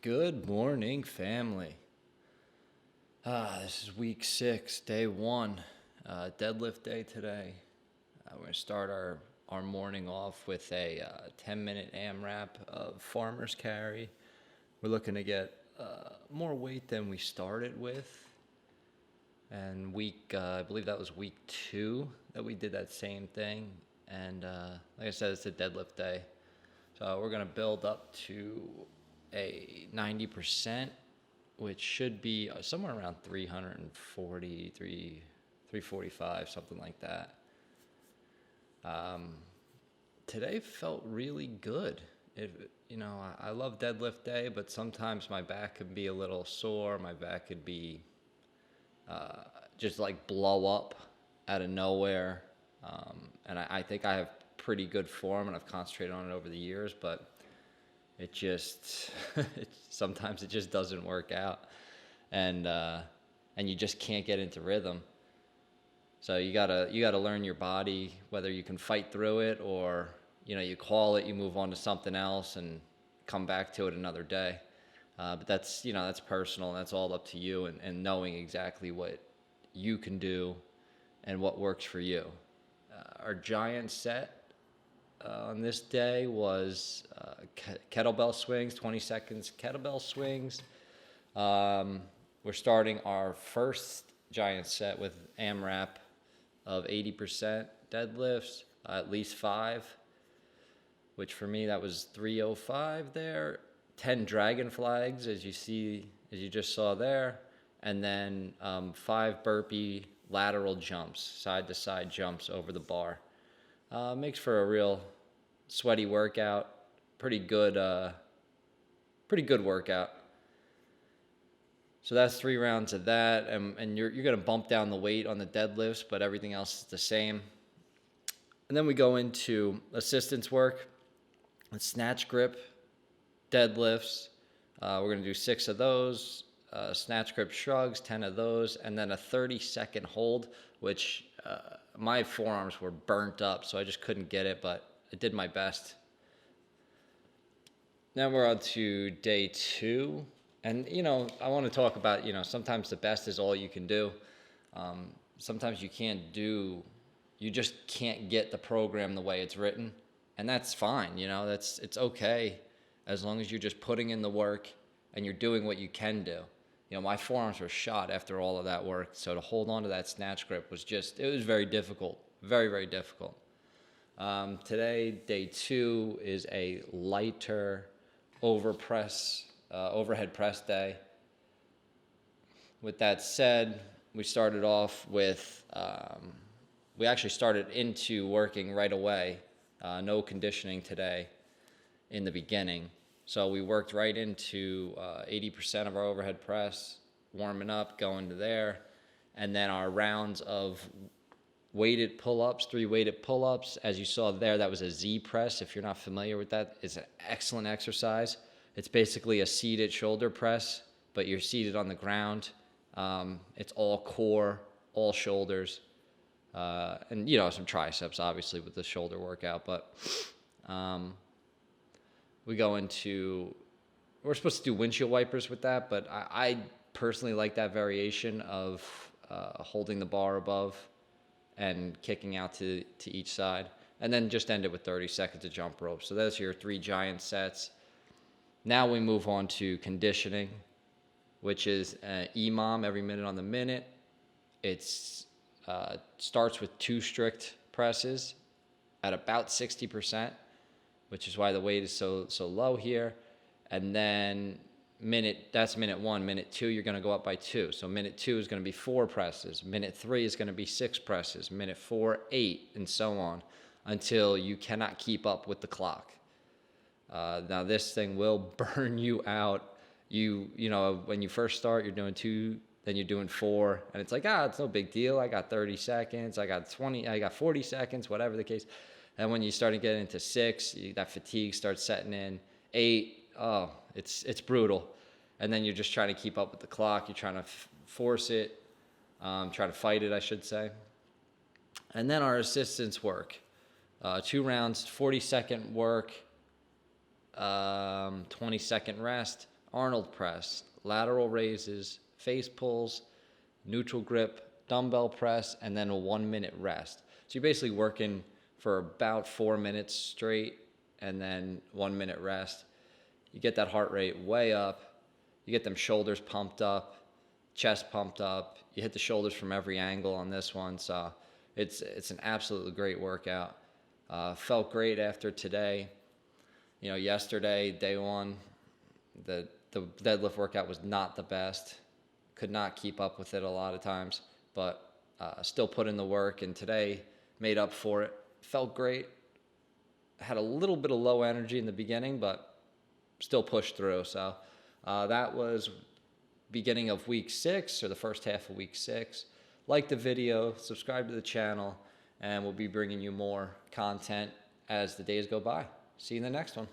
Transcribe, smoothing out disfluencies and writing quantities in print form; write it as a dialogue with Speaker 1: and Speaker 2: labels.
Speaker 1: Good morning, family. This is week 6, day 1, deadlift day today. We're going to start our morning off with a 10-minute AMRAP of farmer's carry. We're looking to get more weight than we started with. And I believe that was week 2 that we did that same thing. And like I said, it's a deadlift day. So we're going to build up to a 90%, which should be somewhere around 340, 345, something like that. Today felt really good. I love deadlift day, but sometimes my back could be a little sore. My back could be just like blow up out of nowhere. And I think I have pretty good form, and I've concentrated on it over the years, but it just sometimes it just doesn't work out, and you just can't get into rhythm. So you gotta learn your body, whether you can fight through it or you call it, you move on to something else and come back to it another day. But that's personal, and that's all up to you, and knowing exactly what you can do and what works for you. Our giant set on this day was kettlebell swings, 20 seconds kettlebell swings. We're starting our first giant set with AMRAP of 80% deadlifts, at least 5, which for me that was 305 there. 10 dragon flags, as you just saw there, and then 5 burpee lateral jumps, side to side jumps over the bar. Makes for a real sweaty workout. Pretty good workout. So that's 3 rounds of that, and you're gonna bump down the weight on the deadlifts, but everything else is the same. And then we go into assistance work, snatch grip, deadlifts. We're gonna do 6 of those. Snatch grip shrugs, 10 of those, and then a 30-second hold, which my forearms were burnt up, so I just couldn't get it, but I did my best. Now we're on to day 2, and I want to talk about sometimes the best is all you can do. Sometimes you just can't get the program the way it's written, and that's fine. It's okay as long as you're just putting in the work and you're doing what you can do. My forearms were shot after all of that work, so to hold on to that snatch grip was very difficult, very, very difficult. Today, day 2 is a lighter overhead press day. With that said, we started off with, we actually started into working right away. No conditioning today in the beginning. So we worked right into 80% of our overhead press, warming up, going to there, and then our rounds of weighted pull-ups, 3 weighted pull-ups. As you saw there, that was a Z press. If you're not familiar with that, it's an excellent exercise. It's basically a seated shoulder press, but you're seated on the ground. It's all core, all shoulders, and some triceps, obviously, with the shoulder workout, but we're supposed to do windshield wipers with that, but I personally like that variation of holding the bar above and kicking out to each side, and then just end it with 30 seconds of jump rope. So that's your 3 giant sets. Now we move on to conditioning, which is EMOM, every minute on the minute. It's starts with 2 strict presses at about 60%. Which is why the weight is so low here. And then that's minute 1. Minute 2, you're going to go up by 2. So minute 2 is going to be 4 presses. Minute 3 is going to be 6 presses. Minute 4, 8, and so on, until you cannot keep up with the clock. Now this thing will burn you out. When you first start, you're doing 2, then you're doing 4, and it's like, it's no big deal. I got 30 seconds. I got 20. I got 40 seconds, whatever the case. And when you start to get into 6, that fatigue starts setting in. 8, it's brutal. And then you're just trying to keep up with the clock. You're trying to force it, try to fight it, I should say. And then our assistance work. 2 rounds, 40-second work, 20-second rest. Arnold press, lateral raises, face pulls, neutral grip, dumbbell press, and then a 1 minute rest. So you're basically working for about 4 minutes straight and then 1 minute rest. You get that heart rate way up. You get them shoulders pumped up, chest pumped up. You hit the shoulders from every angle on this one. So it's an absolutely great workout. Felt great after today. You know, yesterday, day one, the deadlift workout was not the best. Could not keep up with it a lot of times, but still put in the work, and today made up for it. Felt great. Had a little bit of low energy in the beginning, but still pushed through. So that was beginning of week 6, or the first half of week 6. Like the video, subscribe to the channel, and we'll be bringing you more content as the days go by. See you in the next one.